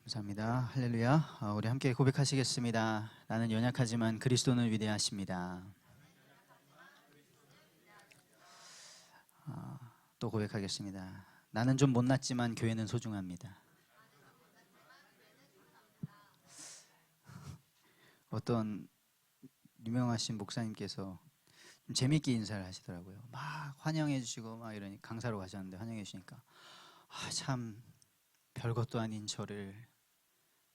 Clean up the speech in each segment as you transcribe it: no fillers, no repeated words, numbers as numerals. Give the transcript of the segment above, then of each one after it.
감사합니다. 할렐루야. 우리 함께 고백하시겠습니다. 나는 연약하지만 그리스도는 위대하십니다. 또 고백하겠습니다. 나는 좀 못났지만 교회는 소중합니다. 어떤 유명하신 목사님께서 좀 재밌게 인사를 하시더라고요. 막 환영해 주시고 막 이러니 강사로 가셨는데 환영해 주시니까 참 별것도 아닌 저를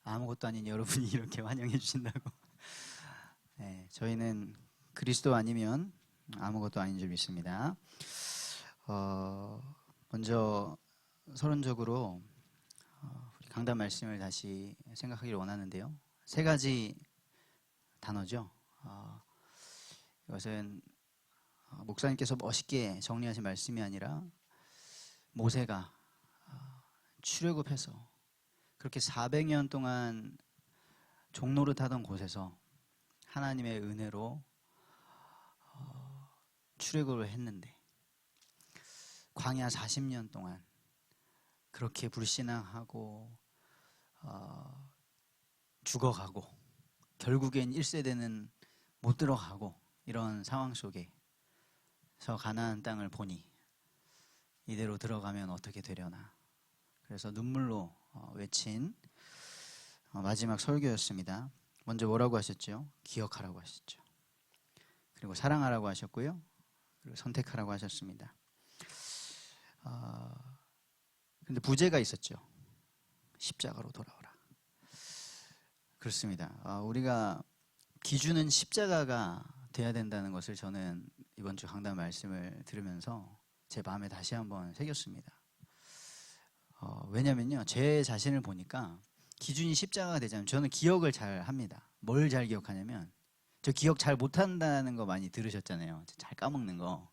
아무것도 아닌 여러분이 이렇게 환영해 주신다고. 네, 저희는 그리스도 아니면 아무것도 아닌 줄 믿습니다. 먼저 서론적으로 우리 강단 말씀을 다시 생각하기를 원하는데요. 세 가지 단어죠. 이것은 목사님께서 멋있게 정리하신 말씀이 아니라 모세가 출애굽해서 그렇게 400년 동안 종노릇 하던 곳에서 하나님의 은혜로 출애굽을 했는데 광야 40년 동안 그렇게 불신앙하고 죽어가고 결국엔 1세대는 못 들어가고 이런 상황 속에서 가나안 땅을 보니 이대로 들어가면 어떻게 되려나. 그래서 눈물로 외친 마지막 설교였습니다. 먼저 뭐라고 하셨죠? 기억하라고 하셨죠. 그리고 사랑하라고 하셨고요. 그리고 선택하라고 하셨습니다. 근데 부제가 있었죠. 십자가로 돌아오라. 그렇습니다. 우리가 기준은 십자가가 돼야 된다는 것을 저는 이번 주 강단 말씀을 들으면서 제 마음에 다시 한번 새겼습니다. 왜냐면요, 제 자신을 보니까 기준이 십자가가 되자면 저는 기억을 잘 합니다. 뭘 잘 기억하냐면, 저 기억 잘 못한다는 거 많이 들으셨잖아요. 잘 까먹는 거.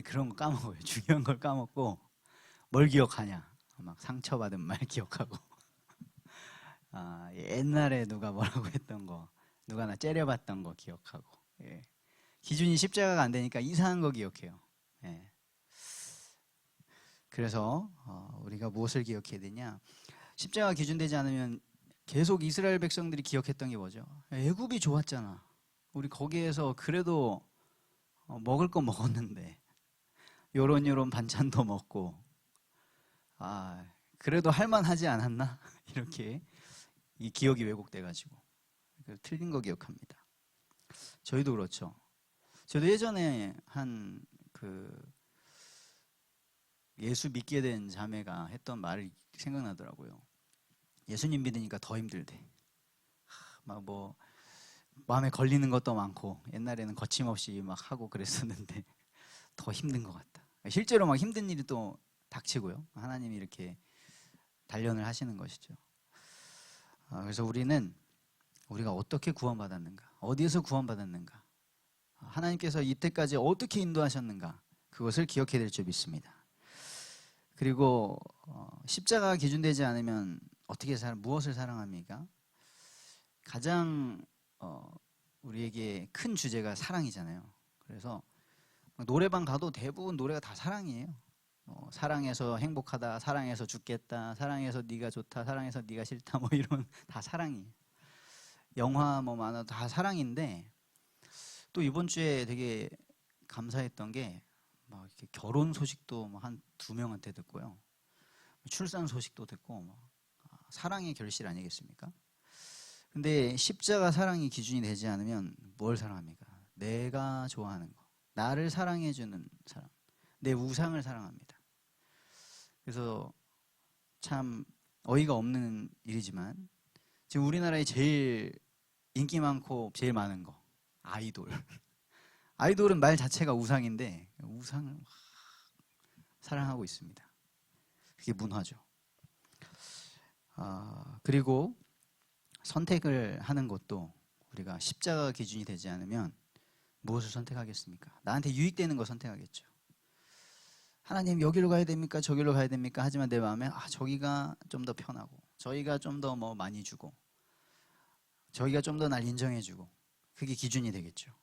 그런 거 까먹어요. 중요한 걸 까먹고 뭘 기억하냐, 막 상처받은 말 기억하고 옛날에 누가 뭐라고 했던 거, 누가 나 째려봤던 거 기억하고. 기준이 십자가가 안 되니까 이상한 거 기억해요. 그래서 우리가 무엇을 기억해야 되냐, 십자가 기준되지 않으면 계속 이스라엘 백성들이 기억했던 게 뭐죠? 애굽이 좋았잖아. 우리 거기에서 그래도 먹을 거 먹었는데 요런 반찬도 먹고 그래도 할만하지 않았나? 이렇게 이 기억이 왜곡돼가지고 틀린 거 기억합니다. 저희도 그렇죠. 저도 예전에 예수 믿게 된 자매가 했던 말이 생각나더라고요. 예수님 믿으니까 더 힘들대. 막 뭐 마음에 걸리는 것도 많고 옛날에는 거침없이 막 하고 그랬었는데 더 힘든 것 같다. 실제로 막 힘든 일이 또 닥치고요. 하나님이 이렇게 단련을 하시는 것이죠. 그래서 우리가 어떻게 구원받았는가, 어디에서 구원받았는가, 하나님께서 이때까지 어떻게 인도하셨는가, 그것을 기억해야 될 줄 믿습니다. 그리고 십자가가 기준되지 않으면 무엇을 사랑합니까? 가장 우리에게 큰 주제가 사랑이잖아요. 그래서 노래방 가도 대부분 노래가 다 사랑이에요. 사랑해서 행복하다, 사랑해서 죽겠다, 사랑해서 네가 좋다, 사랑해서 네가 싫다, 뭐 이런 다 사랑이에요. 영화 뭐 만화 다 사랑인데, 또 이번 주에 되게 감사했던 게 막 이렇게 결혼 소식도 한 2명한테 듣고요, 출산 소식도 듣고, 사랑의 결실 아니겠습니까? 근데 십자가 사랑이 기준이 되지 않으면 뭘 사랑합니까? 내가 좋아하는 거, 나를 사랑해주는 사람, 내 우상을 사랑합니다. 그래서 참 어이가 없는 일이지만 지금 우리나라에 제일 인기 많고 제일 많은 거, 아이돌. 아이돌은 말 자체가 우상인데 우상을 사랑하고 있습니다. 그게 문화죠. 그리고 선택을 하는 것도 우리가 십자가 기준이 되지 않으면 무엇을 선택하겠습니까? 나한테 유익되는 거 선택하겠죠. 하나님, 여기로 가야 됩니까? 저기로 가야 됩니까? 하지만 내 마음에 저기가 좀 더 편하고, 저기가 좀 더 뭐 많이 주고, 저기가 좀 더 날 인정해주고, 그게 기준이 되겠죠.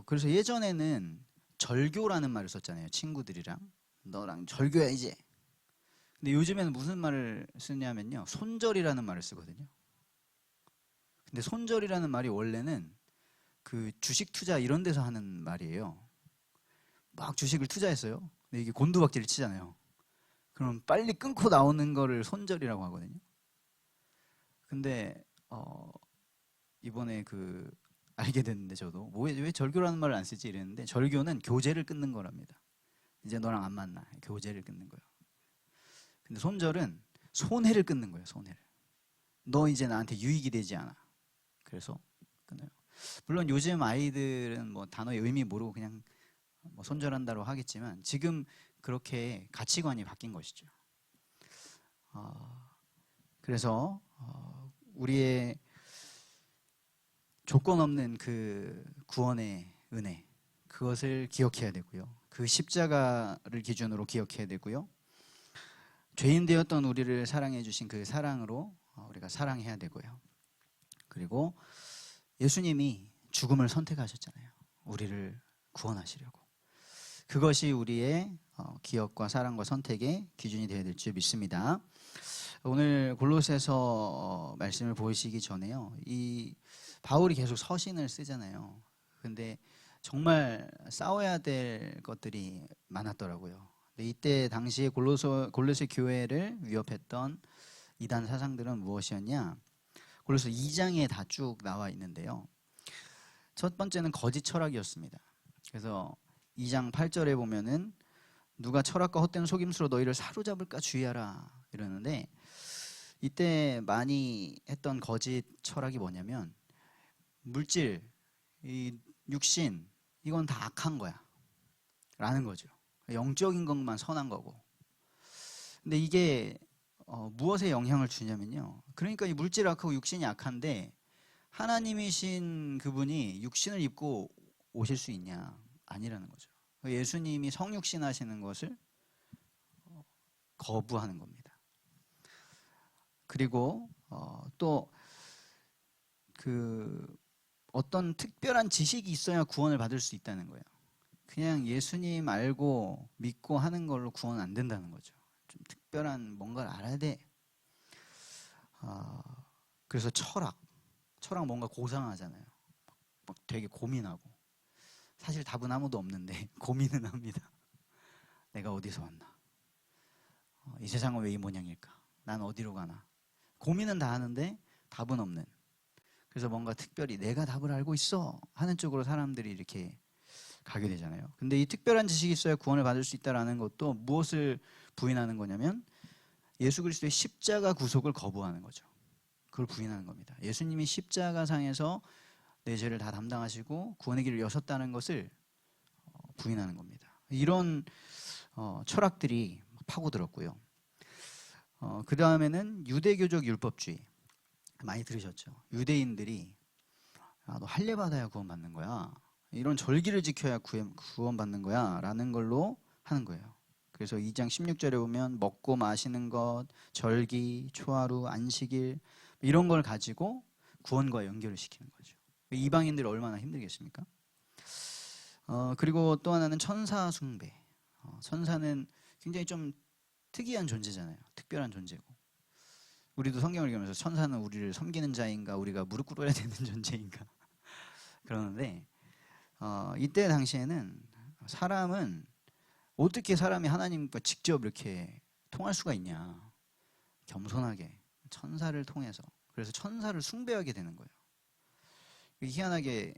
그래서 예전에는 절교라는 말을 썼잖아요. 친구들이랑 너랑 절교야 이제. 근데 요즘에는 무슨 말을 쓰냐면요, 손절이라는 말을 쓰거든요. 근데 손절이라는 말이 원래는 그 주식 투자 이런 데서 하는 말이에요. 막 주식을 투자했어요. 근데 이게 곤두박질을 치잖아요. 그럼 빨리 끊고 나오는 거를 손절이라고 하거든요. 근데 이번에 알게 됐는데, 저도 왜 절교라는 말을 안 쓰지 이랬는데, 절교는 교제를 끊는 거랍니다. 이제 너랑 안 만나, 교제를 끊는 거예요. 근데 손절은 손해를 끊는 거예요. 손해를. 너 이제 나한테 유익이 되지 않아. 그래서 끊어요. 물론 요즘 아이들은 뭐 단어의 의미 모르고 그냥 뭐 손절한다고 하겠지만, 지금 그렇게 가치관이 바뀐 것이죠. 그래서 우리의 조건 없는 그 구원의 은혜, 그것을 기억해야 되고요. 그 십자가를 기준으로 기억해야 되고요. 죄인 되었던 우리를 사랑해 주신 그 사랑으로 우리가 사랑해야 되고요. 그리고 예수님이 죽음을 선택하셨잖아요. 우리를 구원하시려고. 그것이 우리의 기억과 사랑과 선택의 기준이 되어야 될 줄 믿습니다. 오늘 골로새서 말씀을 보시기 전에요, 이 바울이 계속 서신을 쓰잖아요. 근데 정말 싸워야 될 것들이 많았더라고요. 근데 이때 당시에 골로새 교회를 위협했던 이단 사상들은 무엇이었냐? 골로새 2장에 다 쭉 나와 있는데요. 첫 번째는 거짓 철학이었습니다. 그래서 2장 8절에 보면은 누가 철학과 헛된 속임수로 너희를 사로잡을까 주의하라 이러는데, 이때 많이 했던 거짓 철학이 뭐냐면, 물질, 이 육신, 이건 다 악한 거야 라는 거죠. 영적인 것만 선한 거고. 근데 이게 무엇에 영향을 주냐면요, 그러니까 이 물질 악하고 육신이 악한데 하나님이신 그분이 육신을 입고 오실 수 있냐? 아니라는 거죠. 예수님이 성육신 하시는 것을 거부하는 겁니다. 그리고 또 어떤 특별한 지식이 있어야 구원을 받을 수 있다는 거예요. 그냥 예수님 알고 믿고 하는 걸로 구원 안 된다는 거죠. 좀 특별한 뭔가를 알아야 돼. 그래서 철학 뭔가 고상하잖아요. 막 되게 고민하고. 사실 답은 아무도 없는데 고민은 합니다. 내가 어디서 왔나? 이 세상은 왜 이 모양일까? 난 어디로 가나? 고민은 다 하는데 답은 없는. 그래서 뭔가 특별히 내가 답을 알고 있어 하는 쪽으로 사람들이 이렇게 가게 되잖아요. 근데 이 특별한 지식이 있어야 구원을 받을 수 있다는 것도 무엇을 부인하는 거냐면, 예수 그리스도의 십자가 구속을 거부하는 거죠. 그걸 부인하는 겁니다. 예수님이 십자가상에서 내 죄를 다 담당하시고 구원의 길을 여셨다는 것을 부인하는 겁니다. 이런 철학들이 파고들었고요. 그 다음에는 유대교적 율법주의. 많이 들으셨죠? 유대인들이 너 할례 받아야 구원받는 거야, 이런 절기를 지켜야 구원받는 거야 라는 걸로 하는 거예요. 그래서 2장 16절에 보면 먹고 마시는 것, 절기, 초하루, 안식일 이런 걸 가지고 구원과 연결을 시키는 거죠. 이방인들이 얼마나 힘들겠습니까? 그리고 또 하나는 천사 숭배. 천사는 굉장히 좀 특이한 존재잖아요. 특별한 존재고. 우리도 성경을 읽으면서 천사는 우리를 섬기는 자인가, 우리가 무릎 꿇어야 되는 존재인가 그러는데, 이때 당시에는 사람은 어떻게 사람이 하나님과 직접 이렇게 통할 수가 있냐, 겸손하게 천사를 통해서. 그래서 천사를 숭배하게 되는 거예요. 희한하게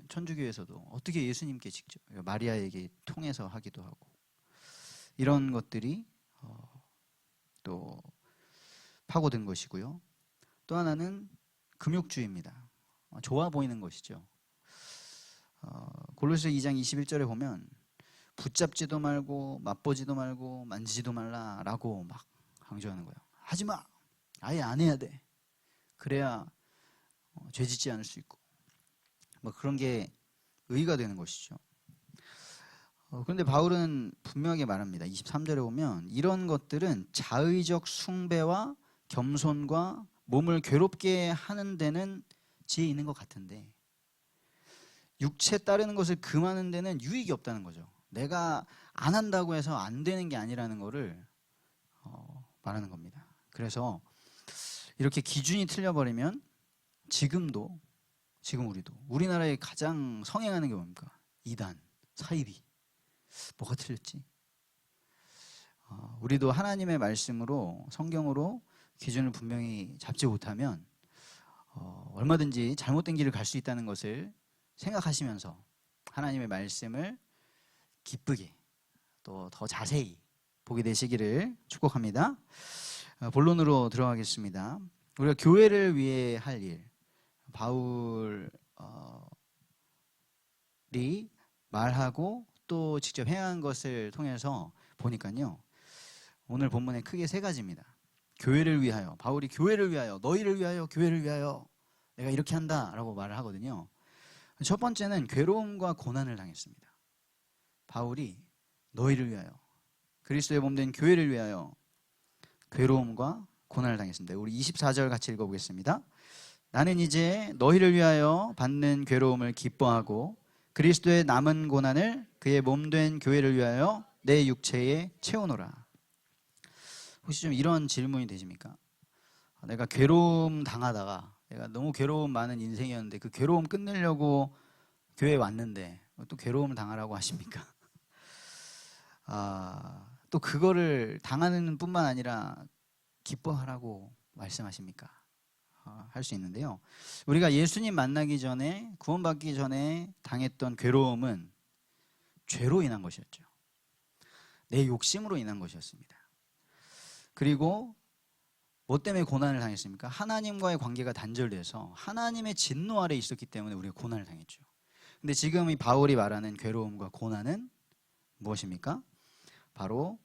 천주교에서도 어떻게 예수님께 직접, 마리아에게 통해서 하기도 하고, 이런 것들이 또 파고든 것이고요. 또 하나는 금욕주의입니다. 좋아 보이는 것이죠. 골로새 2장 21절에 보면 붙잡지도 말고 맛보지도 말고 만지지도 말라라고 막 강조하는 거예요. 하지마! 아예 안 해야 돼. 그래야 죄 짓지 않을 수 있고, 뭐 그런 게 의의가 되는 것이죠. 그런데 바울은 분명하게 말합니다. 23절에 보면 이런 것들은 자의적 숭배와 겸손과 몸을 괴롭게 하는 데는 지혜 있는 것 같은데, 육체 따르는 것을 금하는 데는 유익이 없다는 거죠. 내가 안 한다고 해서 안 되는 게 아니라는 거를 말하는 겁니다. 그래서 이렇게 기준이 틀려버리면 지금 우리도 우리나라에 가장 성행하는 게 뭡니까? 이단, 사이비. 뭐가 틀렸지? 우리도 하나님의 말씀으로, 성경으로 기준을 분명히 잡지 못하면 얼마든지 잘못된 길을 갈 수 있다는 것을 생각하시면서 하나님의 말씀을 기쁘게 또 더 자세히 보게 되시기를 축복합니다. 본론으로 들어가겠습니다. 우리가 교회를 위해 할 일, 바울이 말하고 또 직접 행한 것을 통해서 보니까요, 오늘 본문에 크게 세 가지입니다. 교회를 위하여, 바울이 교회를 위하여, 너희를 위하여, 교회를 위하여 내가 이렇게 한다라고 말을 하거든요. 첫 번째는 괴로움과 고난을 당했습니다. 바울이 너희를 위하여, 그리스도의 몸된 교회를 위하여 괴로움과 고난을 당했습니다. 우리 24절 같이 읽어보겠습니다. 나는 이제 너희를 위하여 받는 괴로움을 기뻐하고 그리스도의 남은 고난을 그의 몸된 교회를 위하여 내 육체에 채우노라. 혹시 좀 이런 질문이 되십니까? 내가 괴로움 당하다가 내가 너무 괴로움 많은 인생이었는데 그 괴로움 끝내려고 교회에 왔는데 또 괴로움을 당하라고 하십니까? 또 그거를 당하는 뿐만 아니라 기뻐하라고 말씀하십니까? 할 수 있는데요. 우리가 예수님 만나기 전에, 구원받기 전에 당했던 괴로움은 죄로 인한 것이었죠. 내 욕심으로 인한 것이었습니다. 그리고 뭐 때문에 고난을 당했습니까? 하나님과의 관계가 단절돼서 하나님의 진노 아래 있었기 때문에 우리가 고난을 당했죠. 근데 지금 이 바울이 말하는 괴로움과 고난은 무엇입니까? 바로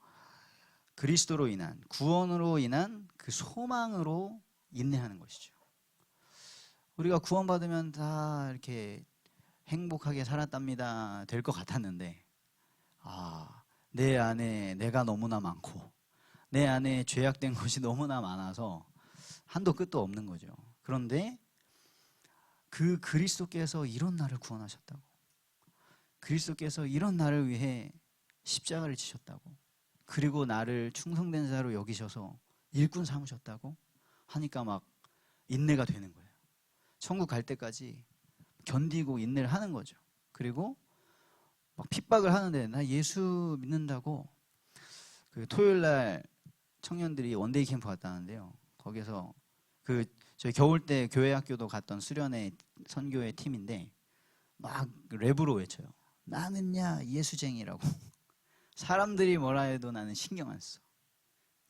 그리스도로 인한, 구원으로 인한 그 소망으로 인내하는 것이죠. 우리가 구원받으면 다 이렇게 행복하게 살았답니다 될 것 같았는데, 내 안에 내가 너무나 많고 내 안에 죄악된 것이 너무나 많아서 한도 끝도 없는 거죠. 그런데 그 그리스도께서 이런 나를 구원하셨다고, 그리스도께서 이런 나를 위해 십자가를 지셨다고, 그리고 나를 충성된 자로 여기셔서 일꾼 삼으셨다고 하니까 막 인내가 되는 거예요. 천국 갈 때까지 견디고 인내를 하는 거죠. 그리고 막 핍박을 하는데, 나 예수 믿는다고, 그 토요일 날 청년들이 원데이 캠프 갔다는데요. 거기서 저희 겨울 때 교회 학교도 갔던 수련회 선교회 팀인데 막 랩으로 외쳐요. 나는야 예수쟁이라고. 사람들이 뭐라 해도 나는 신경 안 써.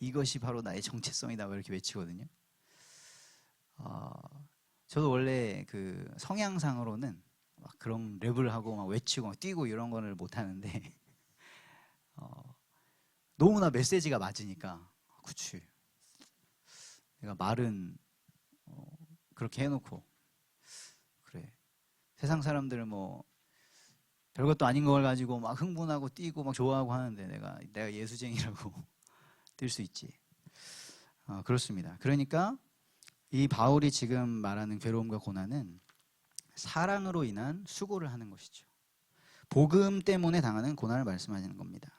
이것이 바로 나의 정체성이다. 이렇게 외치거든요. 저도 원래 그 성향상으로는 막 그런 랩을 하고 막 외치고 막 뛰고 이런 거를 못 하는데 너무나 메시지가 맞으니까, 그치, 내가 말은 그렇게 해놓고, 그래, 세상 사람들은 뭐 별것도 아닌 걸 가지고 막 흥분하고 뛰고 막 좋아하고 하는데 내가 예수쟁이라고 뛸 수 있지. 그렇습니다. 그러니까 이 바울이 지금 말하는 괴로움과 고난은 사랑으로 인한 수고를 하는 것이죠. 복음 때문에 당하는 고난을 말씀하시는 겁니다.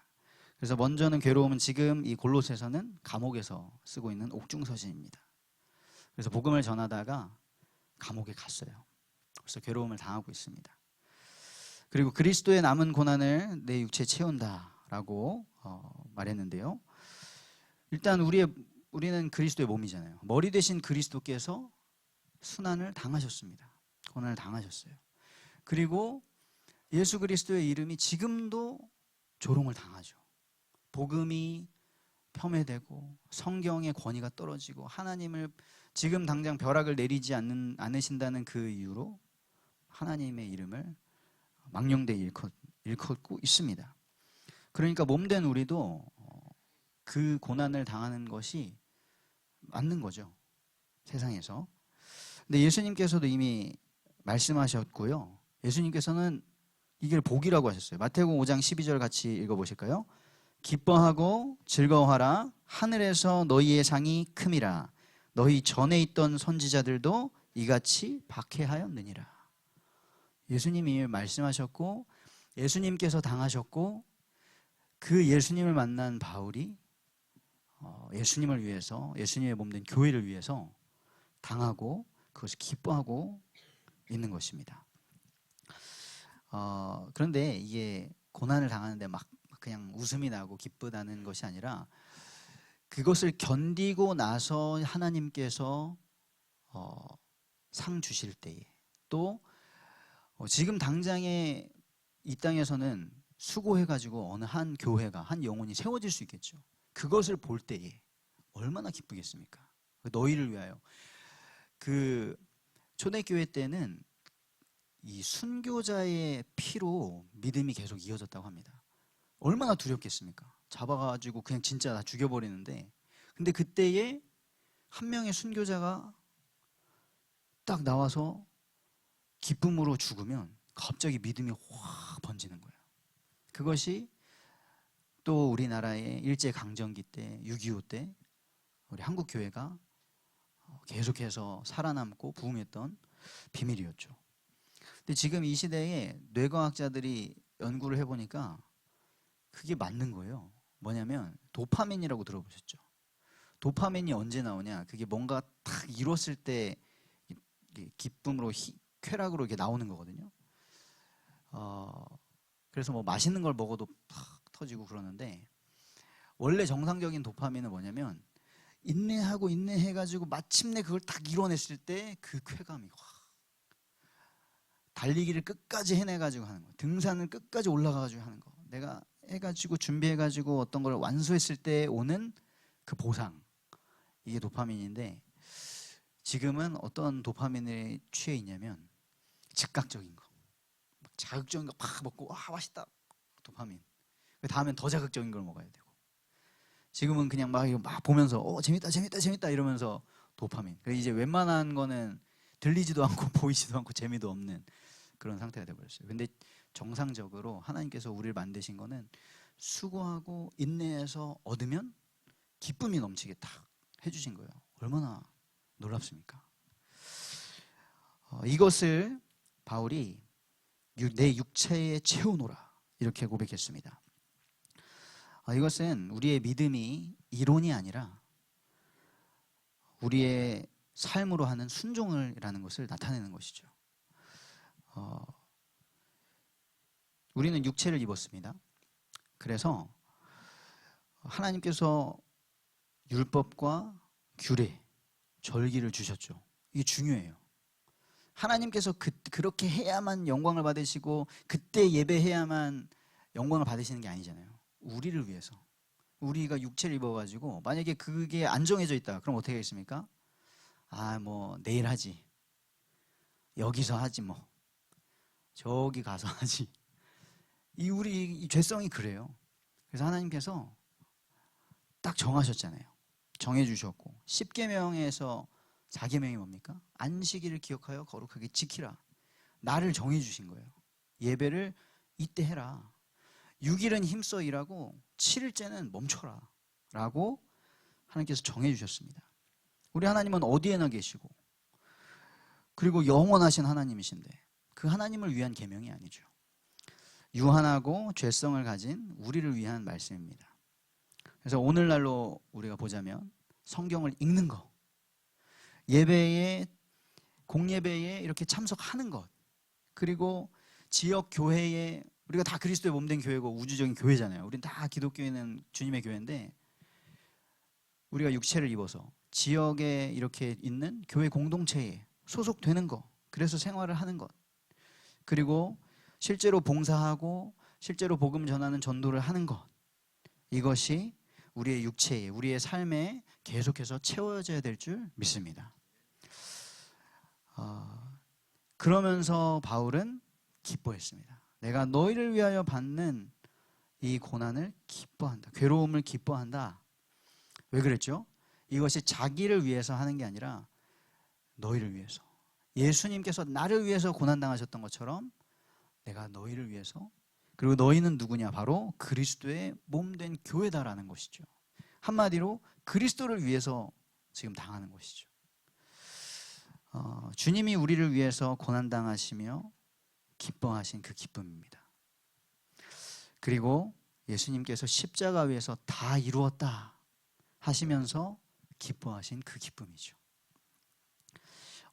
그래서 먼저는 괴로움은 지금 이 골로새서는 감옥에서 쓰고 있는 옥중서신입니다. 그래서 복음을 전하다가 감옥에 갔어요. 그래서 괴로움을 당하고 있습니다. 그리고 그리스도의 남은 고난을 내 육체에 채운다라고 말했는데요. 일단 우리는 그리스도의 몸이잖아요. 머리 대신 그리스도께서 순환을 당하셨습니다. 고난을 당하셨어요. 그리고 예수 그리스도의 이름이 지금도 조롱을 당하죠. 복음이 폄훼되고 성경의 권위가 떨어지고 하나님을 지금 당장 벼락을 내리지 않으신다는 그 이유로 하나님의 이름을 망령되이 일컫고 있습니다. 그러니까 몸된 우리도 그 고난을 당하는 것이 맞는 거죠, 세상에서. 근데 예수님께서도 이미 말씀하셨고요. 예수님께서는 이게 복이라고 하셨어요. 마태복음 5장 12절 같이 읽어보실까요? 기뻐하고 즐거워하라. 하늘에서 너희의 상이 큼이라. 너희 전에 있던 선지자들도 이같이 박해하였느니라. 예수님이 말씀하셨고 예수님께서 당하셨고 그 예수님을 만난 바울이 예수님을 위해서, 예수님의 몸된 교회를 위해서 당하고 그것을 기뻐하고 있는 것입니다. 그런데 이게 고난을 당하는데 막 그냥 웃음이 나고 기쁘다는 것이 아니라 그것을 견디고 나서 하나님께서 상 주실 때에 또 지금 당장에 이 땅에서는 수고해가지고 어느 한 교회가 한 영혼이 세워질 수 있겠죠. 그것을 볼 때에 얼마나 기쁘겠습니까? 너희를 위하여. 그 초대교회 때는 이 순교자의 피로 믿음이 계속 이어졌다고 합니다. 얼마나 두렵겠습니까? 잡아가지고 그냥 진짜 다 죽여버리는데, 근데 그때에 한 명의 순교자가 딱 나와서 기쁨으로 죽으면 갑자기 믿음이 확 번지는 거예요. 그것이 또 우리나라의 일제강점기 때, 6.25 때 우리 한국교회가 계속해서 살아남고 부흥했던 비밀이었죠. 근데 지금 이 시대에 뇌과학자들이 연구를 해보니까 그게 맞는 거예요. 뭐냐면 도파민이라고 들어보셨죠? 도파민이 언제 나오냐? 그게 뭔가 탁 이뤘을 때 기쁨으로 쾌락으로 이렇게 나오는 거거든요. 그래서 뭐 맛있는 걸 먹어도 팍 터지고 그러는데, 원래 정상적인 도파민은 뭐냐면 인내하고 인내해가지고 마침내 그걸 딱 이뤄냈을 때 그 쾌감이 확, 달리기를 끝까지 해내가지고 하는 거, 등산을 끝까지 올라가가지고 하는 거, 내가 해가지고 준비해가지고 어떤 걸 완수했을 때 오는 그 보상, 이게 도파민인데, 지금은 어떤 도파민에 취해 있냐면 즉각적인 거, 자극적인 거 팍 먹고 와 맛있다, 도파민. 그 다음엔 더 자극적인 걸 먹어야 되고, 지금은 그냥 막 보면서 재밌다 재밌다 재밌다 이러면서 도파민. 그래서 이제 웬만한 거는 들리지도 않고 보이지도 않고 재미도 없는 그런 상태가 돼버렸어요. 근데 정상적으로 하나님께서 우리를 만드신 거는 수고하고 인내해서 얻으면 기쁨이 넘치게 딱 해주신 거예요. 얼마나 놀랍습니까? 이것을 바울이 내 육체에 채우노라 이렇게 고백했습니다. 이것은 우리의 믿음이 이론이 아니라 우리의 삶으로 하는 순종이라는 것을 나타내는 것이죠. 우리는 육체를 입었습니다. 그래서 하나님께서 율법과 규례, 절기를 주셨죠. 이게 중요해요. 하나님께서 그렇게 해야만 영광을 받으시고 그때 예배해야만 영광을 받으시는 게 아니잖아요. 우리를 위해서. 우리가 육체를 입어가지고 만약에 그게 안 정해져 있다, 그럼 어떻게 하겠습니까? 뭐 내일 하지, 여기서 하지, 뭐 저기 가서 하지. 우리 이 죄성이 그래요. 그래서 하나님께서 딱 정하셨잖아요. 정해주셨고 10계명에서 4계명이 뭡니까? 안식일을 기억하여 거룩하게 지키라. 나를 정해주신 거예요. 예배를 이때 해라. 6일은 힘써 일하고 7일째는 멈춰라 라고 하나님께서 정해주셨습니다. 우리 하나님은 어디에나 계시고 그리고 영원하신 하나님이신데 그 하나님을 위한 계명이 아니죠. 유한하고 죄성을 가진 우리를 위한 말씀입니다. 그래서 오늘날로 우리가 보자면 성경을 읽는 것, 예배에, 공예배에 이렇게 참석하는 것, 그리고 지역 교회에, 우리가 다 그리스도의 몸된 교회고 우주적인 교회잖아요. 우린 다 기독교회는 주님의 교회인데 우리가 육체를 입어서 지역에 이렇게 있는 교회 공동체에 소속되는 것, 그래서 생활을 하는 것, 그리고 실제로 봉사하고 실제로 복음 전하는 전도를 하는 것, 이것이 우리의 육체에, 우리의 삶에 계속해서 채워져야 될 줄 믿습니다. 그러면서 바울은 기뻐했습니다. 내가 너희를 위하여 받는 이 고난을 기뻐한다. 괴로움을 기뻐한다. 왜 그랬죠? 이것이 자기를 위해서 하는 게 아니라 너희를 위해서. 예수님께서 나를 위해서 고난당하셨던 것처럼 내가 너희를 위해서, 그리고 너희는 누구냐? 바로 그리스도의 몸된 교회다라는 것이죠. 한마디로 그리스도를 위해서 지금 당하는 것이죠. 주님이 우리를 위해서 고난당하시며 기뻐하신 그 기쁨입니다. 그리고 예수님께서 십자가 위에서 다 이루었다 하시면서 기뻐하신 그 기쁨이죠.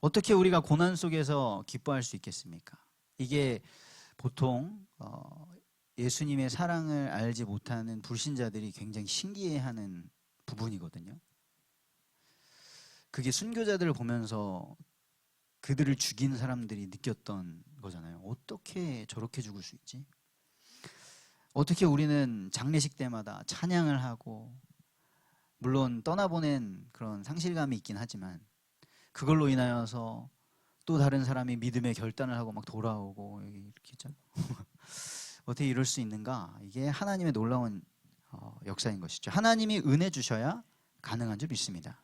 어떻게 우리가 고난 속에서 기뻐할 수 있겠습니까? 이게 보통 예수님의 사랑을 알지 못하는 불신자들이 굉장히 신기해하는 부분이거든요. 그게 순교자들을 보면서 그들을 죽인 사람들이 느꼈던 거잖아요. 어떻게 저렇게 죽을 수 있지? 어떻게 우리는 장례식 때마다 찬양을 하고, 물론 떠나보낸 그런 상실감이 있긴 하지만 그걸로 인하여서 또 다른 사람이 믿음의 결단을 하고 막 돌아오고 이렇게 있잖아요. 어떻게 이럴 수 있는가? 이게 하나님의 놀라운 역사인 것이죠. 하나님이 은혜 주셔야 가능한 줄 믿습니다.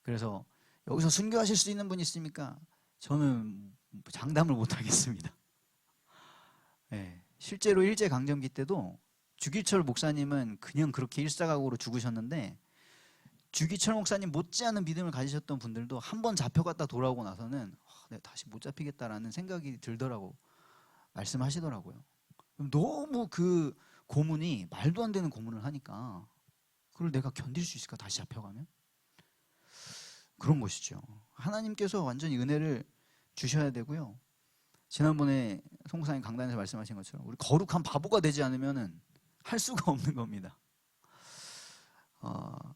그래서 여기서 순교하실 수 있는 분 있습니까? 저는 장담을 못 하겠습니다. 네, 실제로 일제강점기 때도 주기철 목사님은 그냥 그렇게 일사각오로 죽으셨는데, 주기철 목사님 못지않은 믿음을 가지셨던 분들도 한 번 잡혀갔다 돌아오고 나서는 내가 다시 못 잡히겠다라는 생각이 들더라고 말씀하시더라고요. 너무 그 고문이 말도 안 되는 고문을 하니까 그걸 내가 견딜 수 있을까, 다시 잡혀가면? 그런 것이죠. 하나님께서 완전히 은혜를 주셔야 되고요. 지난번에 송사님 강단에서 말씀하신 것처럼 우리 거룩한 바보가 되지 않으면 할 수가 없는 겁니다.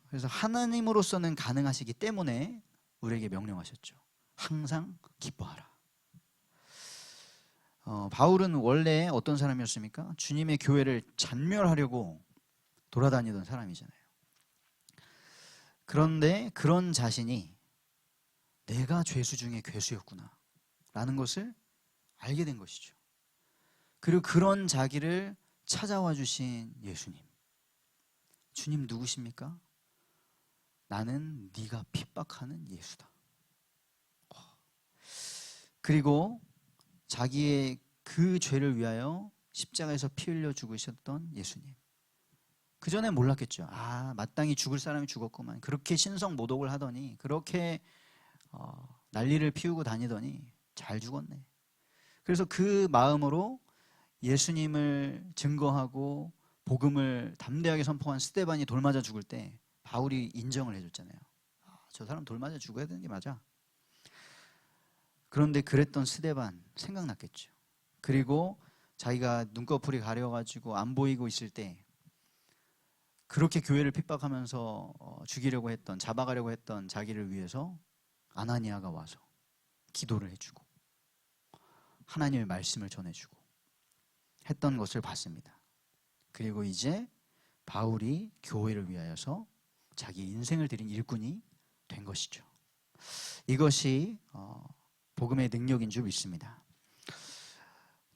그래서 하나님으로서는 가능하시기 때문에 우리에게 명령하셨죠. 항상 기뻐하라. 바울은 원래 어떤 사람이었습니까? 주님의 교회를 잔멸하려고 돌아다니던 사람이잖아요. 그런데 그런 자신이 내가 죄수 중에 괴수였구나 라는 것을 알게 된 것이죠. 그리고 그런 자기를 찾아와 주신 예수님. 주님 누구십니까? 나는 네가 핍박하는 예수다. 그리고 자기의 그 죄를 위하여 십자가에서 피 흘려 죽으셨던 예수님. 그 전에 몰랐겠죠. 마땅히 죽을 사람이 죽었구만. 그렇게 신성모독을 하더니, 그렇게 난리를 피우고 다니더니 잘 죽었네. 그래서 그 마음으로 예수님을 증거하고 복음을 담대하게 선포한 스데반이 돌 맞아 죽을 때 바울이 인정을 해줬잖아요. 저 사람 돌 맞아 죽어야 되는 게 맞아. 그런데 그랬던 스데반 생각났겠죠. 그리고 자기가 눈꺼풀이 가려가지고 안 보이고 있을 때 그렇게 교회를 핍박하면서 죽이려고 했던, 잡아가려고 했던 자기를 위해서 아나니아가 와서 기도를 해주고 하나님의 말씀을 전해주고 했던 것을 봤습니다. 그리고 이제 바울이 교회를 위하여서 자기 인생을 드린 일꾼이 된 것이죠. 이것이 복음의 능력인 줄 믿습니다.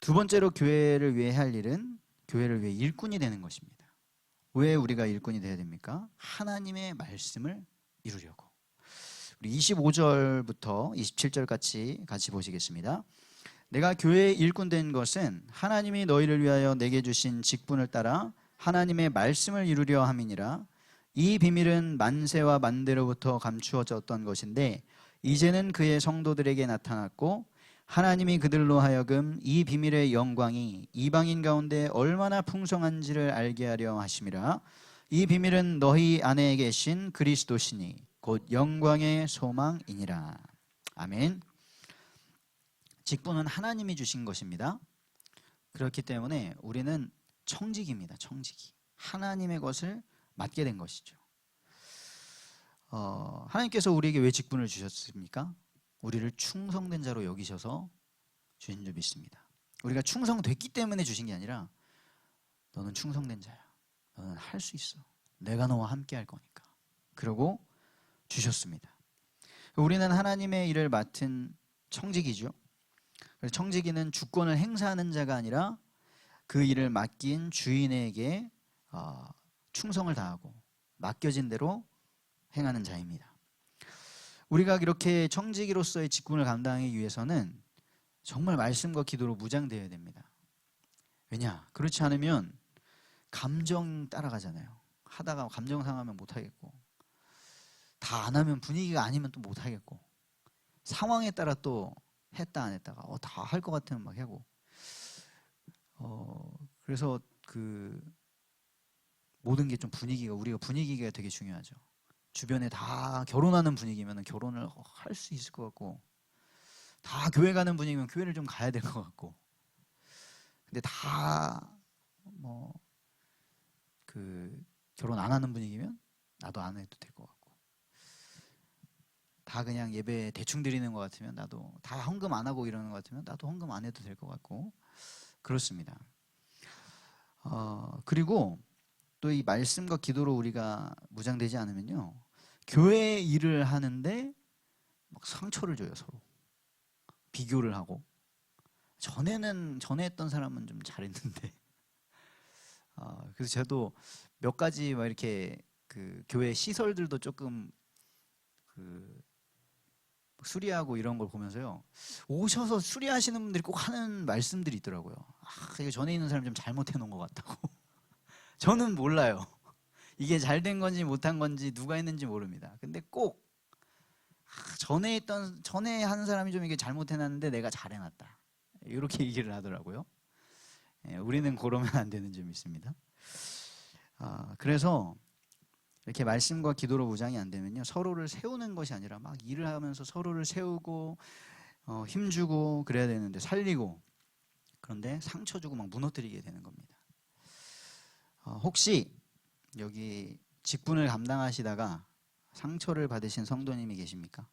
두 번째로 교회를 위해 할 일은 교회를 위해 일꾼이 되는 것입니다. 왜 우리가 일꾼이 되어야 됩니까? 하나님의 말씀을 이루려고. 우리 25절부터 27절 같이 보시겠습니다. 내가 교회의 일꾼 된 것은 하나님이 너희를 위하여 내게 주신 직분을 따라 하나님의 말씀을 이루려 함이니라. 이 비밀은 만세와 만대로부터 감추어졌던 것인데 이제는 그의 성도들에게 나타났고 하나님이 그들로 하여금 이 비밀의 영광이 이방인 가운데 얼마나 풍성한지를 알게 하려 하심이라. 이 비밀은 너희 안에 계신 그리스도시니 곧 영광의 소망이니라. 아멘. 직분은 하나님이 주신 것입니다. 그렇기 때문에 우리는 청직입니다. 청직이. 하나님의 것을 맡게 된 것이죠. 하나님께서 우리에게 왜 직분을 주셨습니까? 우리를 충성된 자로 여기셔서 주신 줄 믿습니다. 우리가 충성됐기 때문에 주신 게 아니라 너는 충성된 자야. 너는 할 수 있어. 내가 너와 함께 할 거니까. 그러고 주셨습니다. 우리는 하나님의 일을 맡은 청직이죠. 청지기는 주권을 행사하는 자가 아니라 그 일을 맡긴 주인에게 충성을 다하고 맡겨진 대로 행하는 자입니다. 우리가 이렇게 청지기로서의 직분을 감당하기 위해서는 정말 말씀과 기도로 무장되어야 됩니다. 왜냐? 그렇지 않으면 감정 따라가잖아요. 하다가 감정 상하면 못하겠고, 다 안 하면 분위기가 아니면 또 못하겠고, 상황에 따라 또 했다 안 했다가 다 할 것 같으면 막 하고, 그래서 모든 게 좀 우리가 분위기가 되게 중요하죠. 주변에 다 결혼하는 분위기면 결혼을 할 수 있을 것 같고, 다 교회 가는 분위기면 교회를 좀 가야 될 것 같고, 근데 다 뭐 결혼 안 하는 분위기면 나도 안 해도 될 것 같고, 다 그냥 예배 대충 드리는 것 같으면 나도, 다 헌금 안 하고 이러는 것 같으면 나도 헌금 안 해도 될 것 같고, 그렇습니다. 그리고 또 이 말씀과 기도로 우리가 무장되지 않으면요, 교회 일을 하는데 막 상처를 줘요. 서로 비교를 하고, 전에 했던 사람은 좀 잘했는데, 그래서 저도 몇 가지 막 이렇게 교회 시설들도 조금 수리하고 이런 걸 보면서요, 오셔서 수리하시는 분들이 꼭 하는 말씀들이 있더라고요. 이거 전에 있는 사람이 좀 잘못해 놓은 것 같다고. 저는 몰라요. 이게 잘 된 건지 못한 건지 누가 했는지 모릅니다. 근데 꼭 전에 한 사람이 좀 이게 잘못해 놨는데 내가 잘 해놨다, 이렇게 얘기를 하더라고요. 우리는 그러면 안 되는 점이 있습니다. 그래서 이렇게 말씀과 기도로 무장이 안 되면요, 서로를 세우는 것이 아니라 막 일을 하면서 서로를 세우고 힘주고 그래야 되는데, 살리고, 그런데 상처 주고 막 무너뜨리게 되는 겁니다. 혹시 여기 직분을 감당하시다가 상처를 받으신 성도님이 계십니까?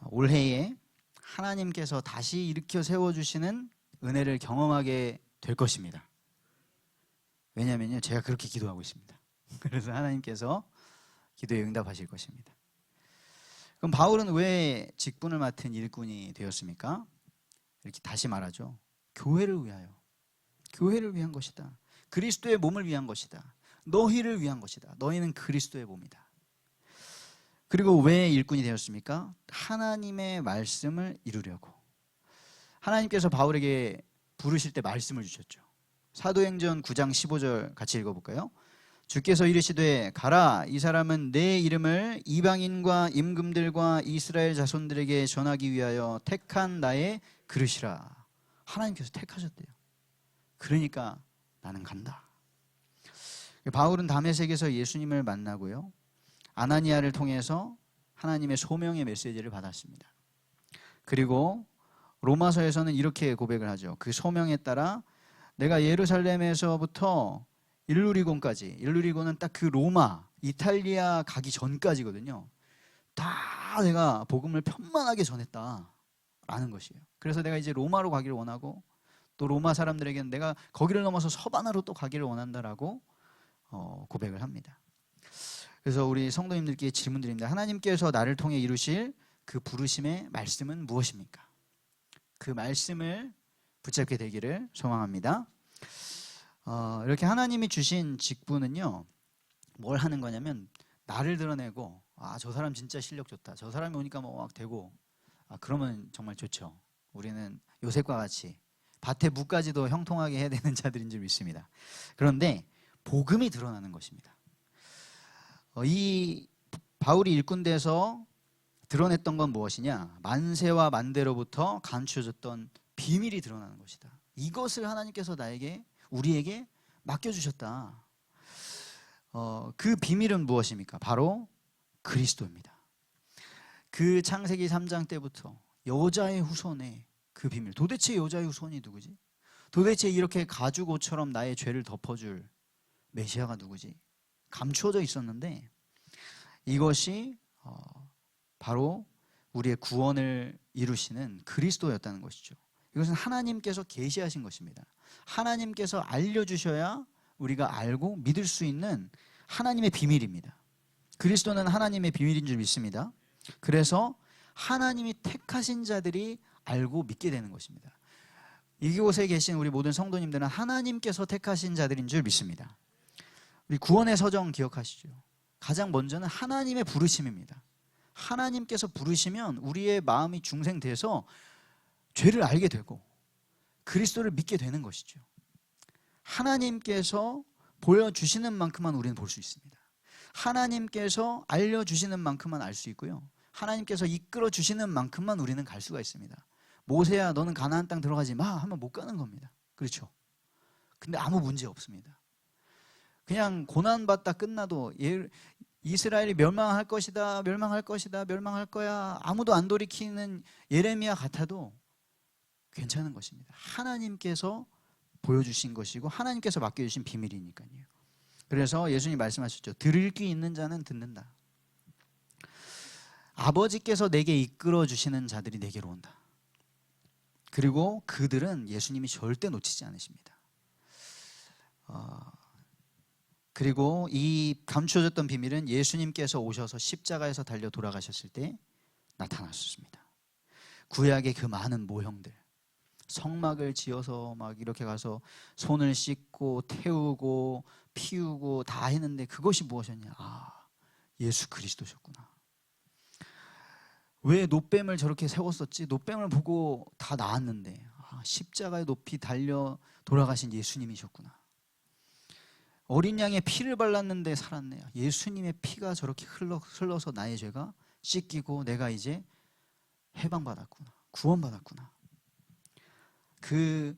올해에 하나님께서 다시 일으켜 세워주시는 은혜를 경험하게 될 것입니다. 왜냐하면요, 제가 그렇게 기도하고 있습니다. 그래서 하나님께서 기도에 응답하실 것입니다. 그럼 바울은 왜 직분을 맡은 일꾼이 되었습니까? 이렇게 다시 말하죠. 교회를 위하여, 교회를 위한 것이다. 그리스도의 몸을 위한 것이다. 너희를 위한 것이다. 너희는 그리스도의 몸이다. 그리고 왜 일꾼이 되었습니까? 하나님의 말씀을 이루려고. 하나님께서 바울에게 부르실 때 말씀을 주셨죠. 사도행전 9장 15절 같이 읽어볼까요? 주께서 이르시되 가라, 이 사람은 내 이름을 이방인과 임금들과 이스라엘 자손들에게 전하기 위하여 택한 나의 그릇이라. 하나님께서 택하셨대요. 그러니까 나는 간다. 바울은 다메섹에서 예수님을 만나고요, 아나니아를 통해서 하나님의 소명의 메시지를 받았습니다. 그리고 로마서에서는 이렇게 고백을 하죠. 그 소명에 따라 내가 예루살렘에서부터 일루리곤은 딱 그 로마, 이탈리아 가기 전까지거든요. 다 내가 복음을 편만하게 전했다라는 것이에요. 그래서 내가 이제 로마로 가기를 원하고, 또 로마 사람들에게는 내가 거기를 넘어서 서바나로 또 가기를 원한다라고 고백을 합니다. 그래서 우리 성도님들께 질문 드립니다. 하나님께서 나를 통해 이루실 그 부르심의 말씀은 무엇입니까? 그 말씀을 붙잡게 되기를 소망합니다. 이렇게 하나님이 주신 직분은요, 뭘 하는 거냐면 나를 드러내고, 저 사람 진짜 실력 좋다, 저 사람이 오니까 뭐 막 되고, 그러면 정말 좋죠. 우리는 요셉과 같이 밭에 무까지도 형통하게 해야 되는 자들인 줄 믿습니다. 그런데 복음이 드러나는 것입니다. 이 바울이 일꾼 돼서 드러냈던 건 무엇이냐? 만세와 만대로부터 감추어졌던 비밀이 드러나는 것이다. 이것을 하나님께서 우리에게 맡겨주셨다. 그 비밀은 무엇입니까? 바로 그리스도입니다. 그 창세기 3장 때부터 여자의 후손의 그 비밀. 도대체 여자의 후손이 누구지? 도대체 이렇게 가죽옷처럼 나의 죄를 덮어줄 메시아가 누구지? 감추어져 있었는데, 이것이 바로 우리의 구원을 이루시는 그리스도였다는 것이죠. 이것은 하나님께서 계시하신 것입니다. 하나님께서 알려주셔야 우리가 알고 믿을 수 있는 하나님의 비밀입니다. 그리스도는 하나님의 비밀인 줄 믿습니다. 그래서 하나님이 택하신 자들이 알고 믿게 되는 것입니다. 이곳에 계신 우리 모든 성도님들은 하나님께서 택하신 자들인 줄 믿습니다. 우리 구원의 서정 기억하시죠? 가장 먼저는 하나님의 부르심입니다. 하나님께서 부르시면 우리의 마음이 중생돼서 죄를 알게 되고 그리스도를 믿게 되는 것이죠. 하나님께서 보여주시는 만큼만 우리는 볼 수 있습니다. 하나님께서 알려주시는 만큼만 알 수 있고요, 하나님께서 이끌어 주시는 만큼만 우리는 갈 수가 있습니다. 모세야 너는 가나안 땅 들어가지 마 하면 못 가는 겁니다. 그렇죠? 근데 아무 문제 없습니다. 그냥 고난받다 끝나도 이스라엘이 멸망할 것이다, 멸망할 것이다, 멸망할 거야, 아무도 안 돌이키는 예레미야 같아도 괜찮은 것입니다. 하나님께서 보여주신 것이고 하나님께서 맡겨주신 비밀이니까요. 그래서 예수님 말씀하셨죠. 들을 귀 있는 자는 듣는다. 아버지께서 내게 이끌어 주시는 자들이 내게로 온다. 그리고 그들은 예수님이 절대 놓치지 않으십니다. 그리고 이 감추어졌던 비밀은 예수님께서 오셔서 십자가에서 달려 돌아가셨을 때 나타났습니다. 구약의 그 많은 모형들, 성막을 지어서 막 이렇게 가서 손을 씻고 태우고 피우고 다 했는데 그것이 무엇이었냐? 예수 그리스도셨구나. 왜 놋뱀을 저렇게 세웠었지? 놋뱀을 보고 다 나았는데 십자가에 높이 달려 돌아가신 예수님이셨구나. 어린 양의 피를 발랐는데 살았네. 예수님의 피가 저렇게 흘러서 나의 죄가 씻기고 내가 이제 해방받았구나. 구원받았구나. 그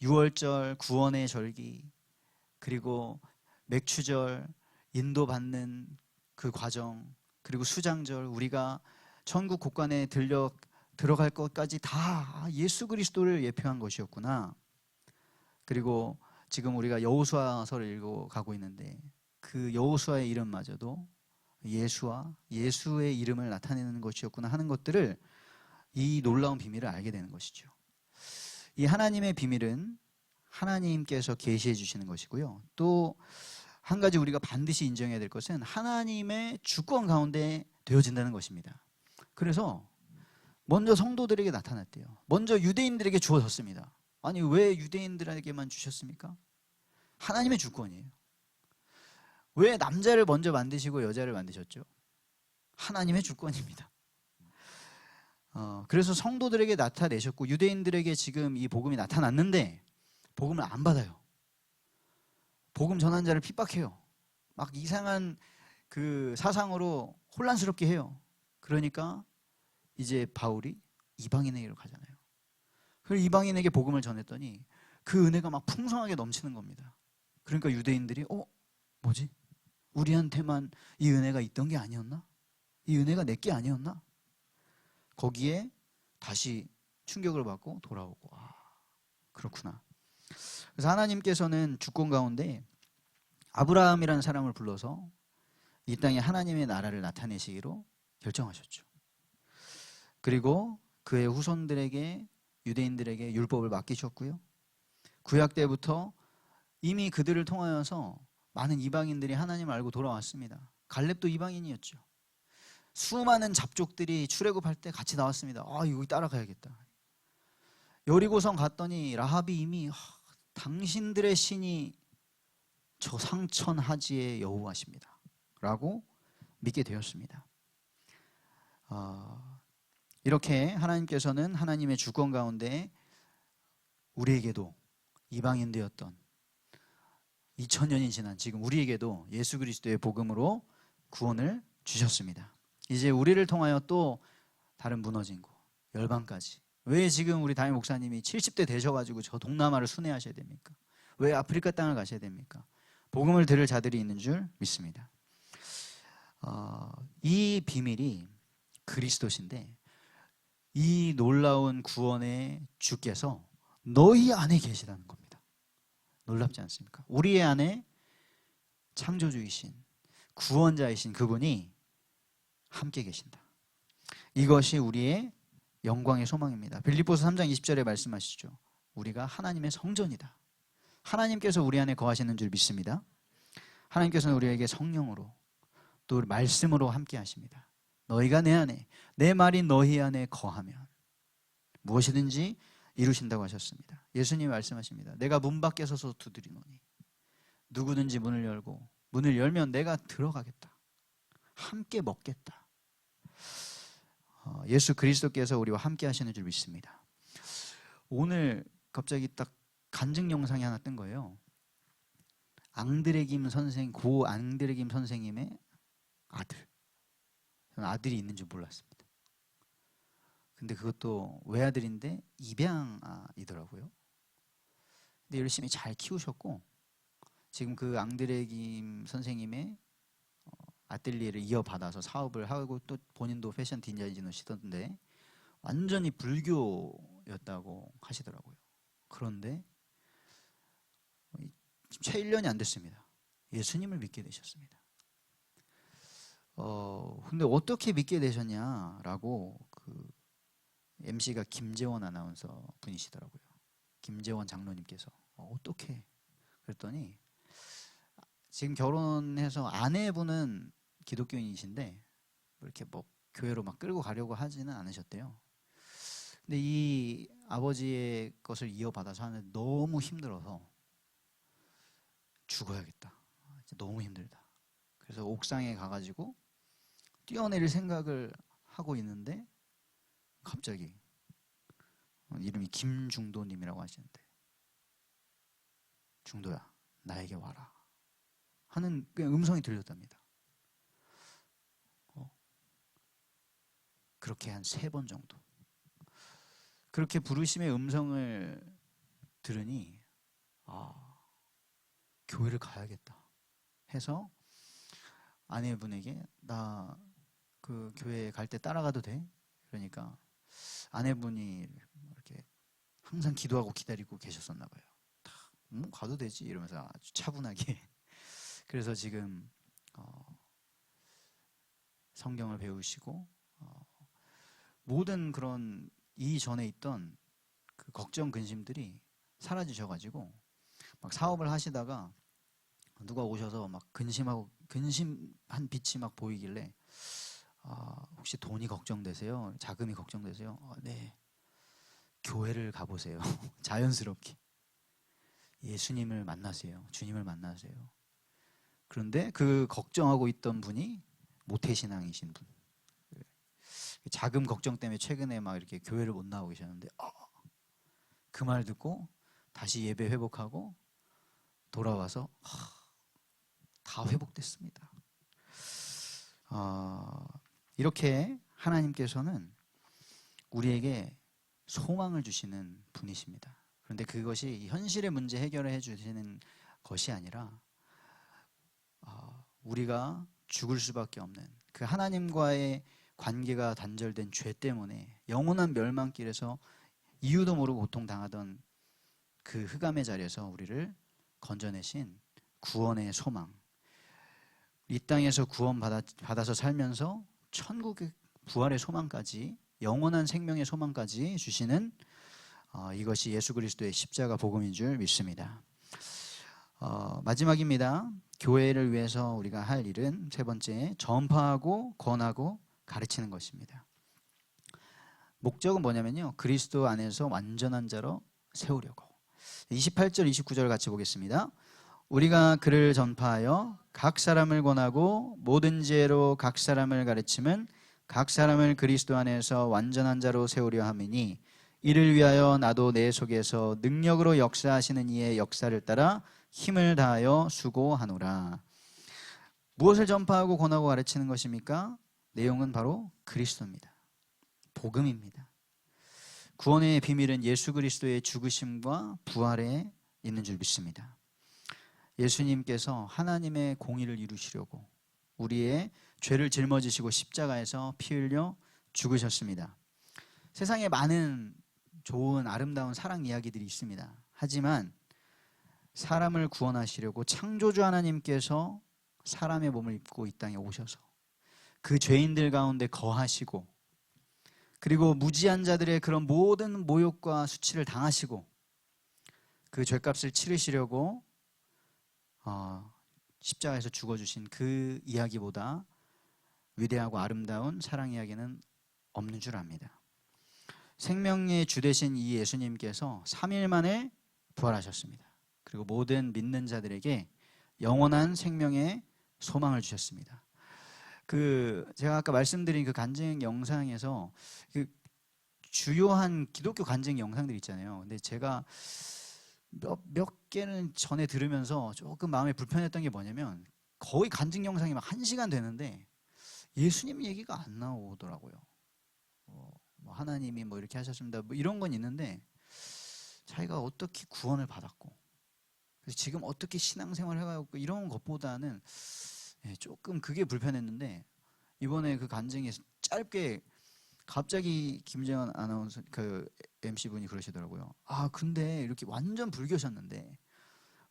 유월절, 구원의 절기, 그리고 맥추절, 인도받는 그 과정, 그리고 수장절, 우리가 천국 곳간에 들어갈 것까지 다 예수 그리스도를 예표한 것이었구나. 그리고 지금 우리가 여호수아서를 읽어가고 있는데 그 여호수아의 이름마저도 예수와 예수의 이름을 나타내는 것이었구나 하는 것들을, 이 놀라운 비밀을 알게 되는 것이죠. 이 하나님의 비밀은 하나님께서 계시해 주시는 것이고요. 또 한 가지 우리가 반드시 인정해야 될 것은 하나님의 주권 가운데 되어진다는 것입니다. 그래서 먼저 성도들에게 나타났대요. 먼저 유대인들에게 주어졌습니다. 아니 왜 유대인들에게만 주셨습니까? 하나님의 주권이에요. 왜 남자를 먼저 만드시고 여자를 만드셨죠? 하나님의 주권입니다. 그래서 성도들에게 나타내셨고 유대인들에게 지금 이 복음이 나타났는데 복음을 안 받아요. 복음 전환자를 핍박해요. 막 이상한 그 사상으로 혼란스럽게 해요. 그러니까 이제 바울이 이방인에게로 가잖아요. 그래서 이방인에게 복음을 전했더니 그 은혜가 막 풍성하게 넘치는 겁니다. 그러니까 유대인들이 뭐지? 우리한테만 이 은혜가 있던 게 아니었나? 이 은혜가 내게 아니었나? 거기에 다시 충격을 받고 돌아오고, 그렇구나. 그래서 하나님께서는 주권 가운데 아브라함이라는 사람을 불러서 이 땅에 하나님의 나라를 나타내시기로 결정하셨죠. 그리고 그의 후손들에게, 유대인들에게 율법을 맡기셨고요. 구약 때부터 이미 그들을 통하여서 많은 이방인들이 하나님을 알고 돌아왔습니다. 갈렙도 이방인이었죠. 수많은 잡족들이 출애굽할 때 같이 나왔습니다. 여기 따라가야겠다. 여리고성 갔더니 라합이 이미 당신들의 신이 저 상천 하지의 여호와십니다 라고 믿게 되었습니다. 이렇게 하나님께서는 하나님의 주권 가운데 우리에게도 이방인 되었던 2000년이 지난 지금 우리에게도 예수 그리스도의 복음으로 구원을 주셨습니다. 이제 우리를 통하여 또 다른 무너진 곳, 열방까지. 왜 지금 우리 담임 목사님이 70대 되셔가지고 저 동남아를 순회하셔야 됩니까? 왜 아프리카 땅을 가셔야 됩니까? 복음을 들을 자들이 있는 줄 믿습니다. 이 비밀이 그리스도신데 이 놀라운 구원의 주께서 너희 안에 계시다는 겁니다. 놀랍지 않습니까? 우리의 안에 창조주이신 구원자이신 그분이 함께 계신다. 이것이 우리의 영광의 소망입니다. 빌립보서 3장 20절에 말씀하시죠. 우리가 하나님의 성전이다. 하나님께서 우리 안에 거하시는 줄 믿습니다. 하나님께서는 우리에게 성령으로 또 말씀으로 함께 하십니다. 너희가 내 안에, 내 말이 너희 안에 거하면 무엇이든지 이루신다고 하셨습니다. 예수님이 말씀하십니다. 내가 문 밖에 서서 두드리노니 누구든지 문을 열고 문을 열면 내가 들어가겠다. 함께 먹겠다. 예수 그리스도께서 우리와 함께 하시는 줄 믿습니다. 오늘 갑자기 딱 간증 영상이 하나 뜬 거예요. 앙드레김 선생, 고 앙드레김 선생님의 아들. 저는 아들이 있는 줄 몰랐습니다. 근데 그것도 외아들인데 입양이더라고요. 근데 열심히 잘 키우셨고 지금 그 앙드레 김 선생님의 아뜰리에를 이어받아서 사업을 하고 또 본인도 패션 디자이너시던데 완전히 불교였다고 하시더라고요. 그런데 채 1년이 안 됐습니다. 예수님을 믿게 되셨습니다. 근데 어떻게 믿게 되셨냐라고 그 MC가 김재원 아나운서 분이시더라고요. 김재원 장로님께서 어떻게 그랬더니 지금 결혼해서 아내분은 기독교인이신데 이렇게 뭐 교회로 막 끌고 가려고 하지는 않으셨대요. 근데 이 아버지의 것을 이어받아서 하는데 너무 힘들어서 죽어야겠다. 너무 힘들다. 그래서 옥상에 가가지고 뛰어내릴 생각을 하고 있는데 갑자기 이름이 김중도님이라고 하시는데 중도야 나에게 와라 하는 그냥 음성이 들렸답니다. 그렇게 한 3번 정도 그렇게 부르심의 음성을 들으니 교회를 가야겠다 해서 아내분에게 나 그 교회 갈 때 따라가도 돼? 그러니까 아내분이 이렇게 항상 기도하고 기다리고 계셨었나 봐요. 가도 되지 이러면서 아주 차분하게 그래서 지금 성경을 배우시고 모든 그런 이전에 있던 그 걱정 근심들이 사라지셔가지고 막 사업을 하시다가 누가 오셔서 막 근심한 빛이 막 보이길래 혹시 돈이 걱정되세요? 자금이 걱정되세요? 네. 교회를 가보세요. 자연스럽게 예수님을 만나세요. 주님을 만나세요. 그런데 그 걱정하고 있던 분이 모태신앙이신 분. 자금 걱정 때문에 최근에 막 이렇게 교회를 못 나오고 계셨는데 그 말 듣고 다시 예배 회복하고 돌아와서 다 회복됐습니다. 이렇게 하나님께서는 우리에게 소망을 주시는 분이십니다. 그런데 그것이 현실의 문제 해결을 해주시는 것이 아니라 우리가 죽을 수밖에 없는 그 하나님과의 관계가 단절된 죄 때문에 영원한 멸망길에서 이유도 모르고 고통당하던 그 흑암의 자리에서 우리를 건져내신 구원의 소망, 이 땅에서 구원받아서 살면서 천국의 부활의 소망까지, 영원한 생명의 소망까지 주시는 이것이 예수 그리스도의 십자가 복음인 줄 믿습니다. 마지막입니다. 교회를 위해서 우리가 할 일은 3번째, 전파하고 권하고 가르치는 것입니다. 목적은 뭐냐면요, 그리스도 안에서 완전한 자로 세우려고. 28절 29절 같이 보겠습니다. 우리가 그를 전파하여 각 사람을 권하고 모든 지혜로 각 사람을 가르치면 각 사람을 그리스도 안에서 완전한 자로 세우려 함이니 이를 위하여 나도 내 속에서 능력으로 역사하시는 이의 역사를 따라 힘을 다하여 수고하노라. 무엇을 전파하고 권하고 가르치는 것입니까? 내용은 바로 그리스도입니다. 복음입니다. 구원의 비밀은 예수 그리스도의 죽으심과 부활에 있는 줄 믿습니다. 예수님께서 하나님의 공의를 이루시려고 우리의 죄를 짊어지시고 십자가에서 피 흘려 죽으셨습니다. 세상에 많은 좋은 아름다운 사랑 이야기들이 있습니다. 하지만 사람을 구원하시려고 창조주 하나님께서 사람의 몸을 입고 이 땅에 오셔서 그 죄인들 가운데 거하시고 그리고 무지한 자들의 그런 모든 모욕과 수치를 당하시고 그 죄값을 치르시려고 십자가에서 죽어주신 그 이야기보다 위대하고 아름다운 사랑 이야기는 없는 줄 압니다. 생명의 주 되신 이 예수님께서 3일 만에 부활하셨습니다. 그리고 모든 믿는 자들에게 영원한 생명의 소망을 주셨습니다. 제가 아까 말씀드린 그 간증 영상에서 그 주요한 기독교 간증 영상들 있잖아요. 근데 제가 몇 개는 전에 들으면서 조금 마음이 불편했던 게 뭐냐면 거의 간증 영상이 막 1시간 되는데 예수님 얘기가 안 나오더라고요. 뭐 하나님이 뭐 이렇게 하셨습니다. 뭐 이런 건 있는데 자기가 어떻게 구원을 받았고 그래서 지금 어떻게 신앙생활을 해가고 이런 것보다는 조금 그게 불편했는데, 이번에 그 간증에서 짧게 갑자기 김재현 아나운서 그 MC 분이 그러시더라고요. 아 근데 이렇게 완전 불교셨는데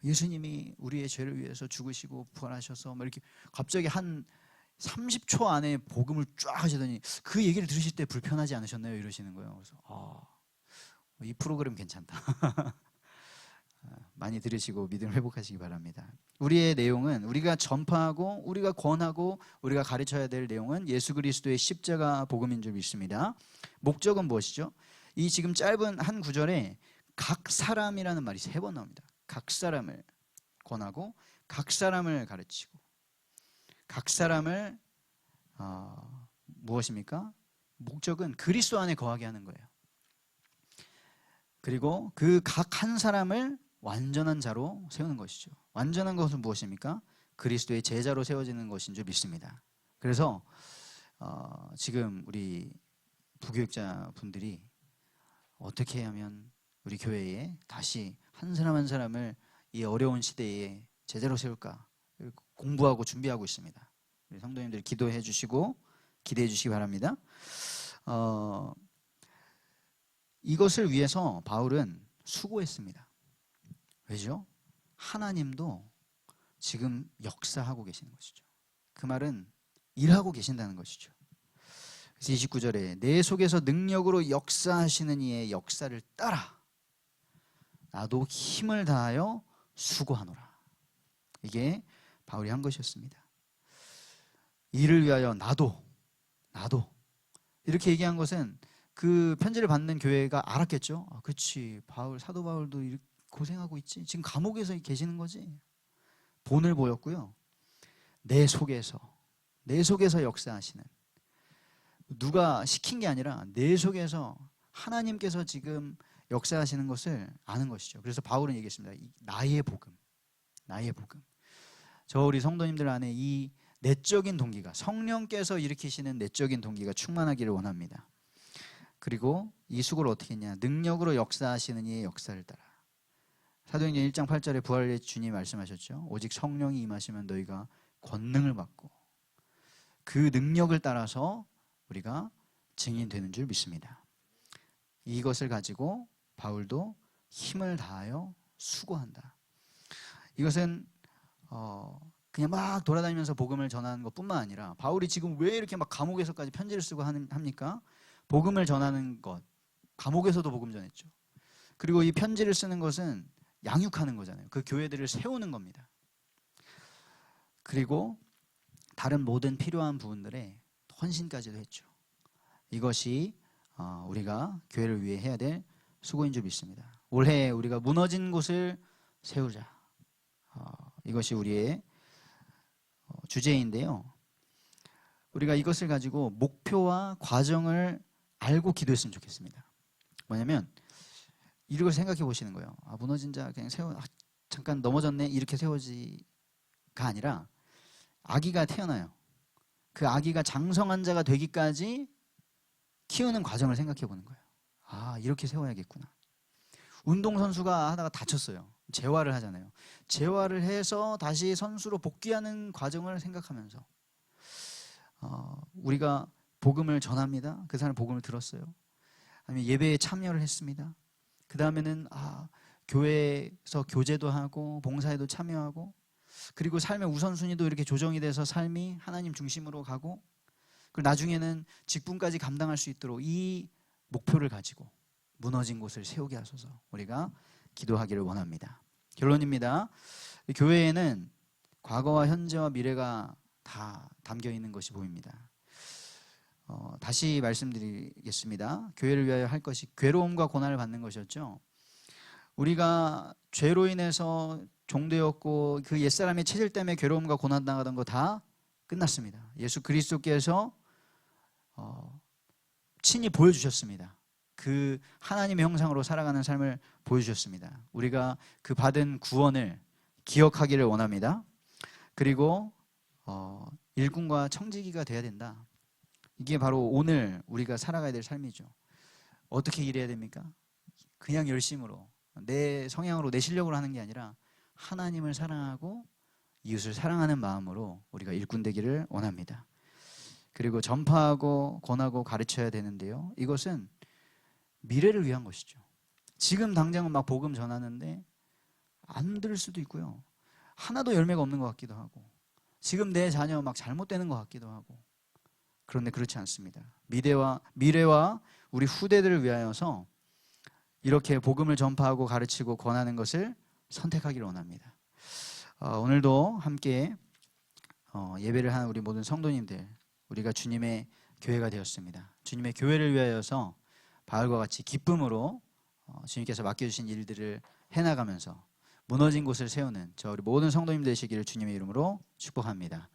예수님이 우리의 죄를 위해서 죽으시고 부활하셔서 막 이렇게 갑자기 한 30초 안에 복음을 쫙 하시더니 그 얘기를 들으실 때 불편하지 않으셨나요? 이러시는 거예요. 그래서 이 프로그램 괜찮다. 많이 들으시고 믿음 회복하시기 바랍니다. 우리의 내용은 우리가 전파하고 우리가 권하고 우리가 가르쳐야 될 내용은 예수 그리스도의 십자가 복음인 줄 믿습니다. 목적은 무엇이죠? 이 지금 짧은 한 구절에 각 사람이라는 말이 3번 나옵니다. 각 사람을 권하고 각 사람을 가르치고 각 사람을 무엇입니까? 목적은 그리스도 안에 거하게 하는 거예요. 그리고 그 각 한 사람을 완전한 자로 세우는 것이죠. 완전한 것은 무엇입니까? 그리스도의 제자로 세워지는 것인 줄 믿습니다. 그래서 지금 우리 부교육자 분들이 어떻게 하면 우리 교회에 다시 한 사람 한 사람을 이 어려운 시대에 제자로 세울까 공부하고 준비하고 있습니다. 우리 성도님들 기도해 주시고 기대해 주시기 바랍니다. 이것을 위해서 바울은 수고했습니다. 왜죠? 하나님도 지금 역사하고 계시는 것이죠. 그 말은 일하고 계신다는 것이죠. 그래서 29절에 내 속에서 능력으로 역사하시는 이의 역사를 따라 나도 힘을 다하여 수고하노라. 이게 바울이 한 것이었습니다. 이를 위하여 나도 이렇게 얘기한 것은 그 편지를 받는 교회가 알았겠죠. 그치, 사도 바울도 고생하고 있지. 지금 감옥에서 계시는 거지. 본을 보였고요. 내 속에서 역사하시는, 누가 시킨 게 아니라 내 속에서 하나님께서 지금 역사하시는 것을 아는 것이죠. 그래서 바울은 얘기했습니다. 나의 복음. 저 우리 성도님들 안에 이 내적인 동기가, 성령께서 일으키시는 내적인 동기가 충만하기를 원합니다. 그리고 이 수고를 어떻게 했냐? 능력으로 역사하시는 이의 역사를 따라. 사도행전 1장 8절에 부활의 주님 말씀하셨죠. 오직 성령이 임하시면 너희가 권능을 받고 그 능력을 따라서 우리가 증인되는 줄 믿습니다. 이것을 가지고 바울도 힘을 다하여 수고한다. 이것은 그냥 막 돌아다니면서 복음을 전하는 것뿐만 아니라, 바울이 지금 왜 이렇게 막 감옥에서까지 편지를 쓰고 합니까? 복음을 전하는 것, 감옥에서도 복음 전했죠. 그리고 이 편지를 쓰는 것은 양육하는 거잖아요. 그 교회들을 세우는 겁니다. 그리고 다른 모든 필요한 부분들에 헌신까지도 했죠. 이것이 우리가 교회를 위해 해야 될 수고인 줄 믿습니다. 올해 우리가 무너진 곳을 세우자. 이것이 우리의 주제인데요. 우리가 이것을 가지고 목표와 과정을 알고 기도했으면 좋겠습니다. 뭐냐면 이걸 생각해 보시는 거예요. 무너진 자 그냥 잠깐 넘어졌네 이렇게 세워지가 아니라, 아기가 태어나요. 그 아기가 장성한 자가 되기까지 키우는 과정을 생각해 보는 거예요. 이렇게 세워야겠구나. 운동선수가 하다가 다쳤어요. 재활을 하잖아요. 재활을 해서 다시 선수로 복귀하는 과정을 생각하면서 우리가 복음을 전합니다. 그 사람 복음을 들었어요. 아니면 예배에 참여를 했습니다. 그 다음에는 교회에서 교제도 하고 봉사에도 참여하고, 그리고 삶의 우선순위도 이렇게 조정이 돼서 삶이 하나님 중심으로 가고, 그리고 나중에는 직분까지 감당할 수 있도록 이 목표를 가지고 무너진 곳을 세우게 하소서 우리가 기도하기를 원합니다. 결론입니다. 교회에는 과거와 현재와 미래가 다 담겨 있는 것이 보입니다. 다시 말씀드리겠습니다. 교회를 위하여 할 것이 괴로움과 고난을 받는 것이었죠. 우리가 죄로 인해서 종되었고 그 옛사람의 체질 때문에 괴로움과 고난 당하던 거 다 끝났습니다. 예수 그리스도께서 친히 보여주셨습니다. 그 하나님의 형상으로 살아가는 삶을 보여주셨습니다. 우리가 그 받은 구원을 기억하기를 원합니다. 그리고 일꾼과 청지기가 돼야 된다. 이게 바로 오늘 우리가 살아가야 될 삶이죠. 어떻게 일해야 됩니까? 그냥 열심으로 내 성향으로 내 실력으로 하는 게 아니라 하나님을 사랑하고 이웃을 사랑하는 마음으로 우리가 일꾼 되기를 원합니다. 그리고 전파하고 권하고 가르쳐야 되는데요. 이것은 미래를 위한 것이죠. 지금 당장은 막 복음 전하는데 안 들을 수도 있고요. 하나도 열매가 없는 것 같기도 하고, 지금 내 자녀 막 잘못되는 것 같기도 하고. 그런데 그렇지 않습니다. 미래와 우리 후대들을 위하여서 이렇게 복음을 전파하고 가르치고 권하는 것을 선택하기를 원합니다. 오늘도 함께 예배를 하는 우리 모든 성도님들, 우리가 주님의 교회가 되었습니다. 주님의 교회를 위하여서 바울과 같이 기쁨으로 주님께서 맡겨주신 일들을 해나가면서 무너진 곳을 세우는 저 우리 모든 성도님 되시기를 주님의 이름으로 축복합니다.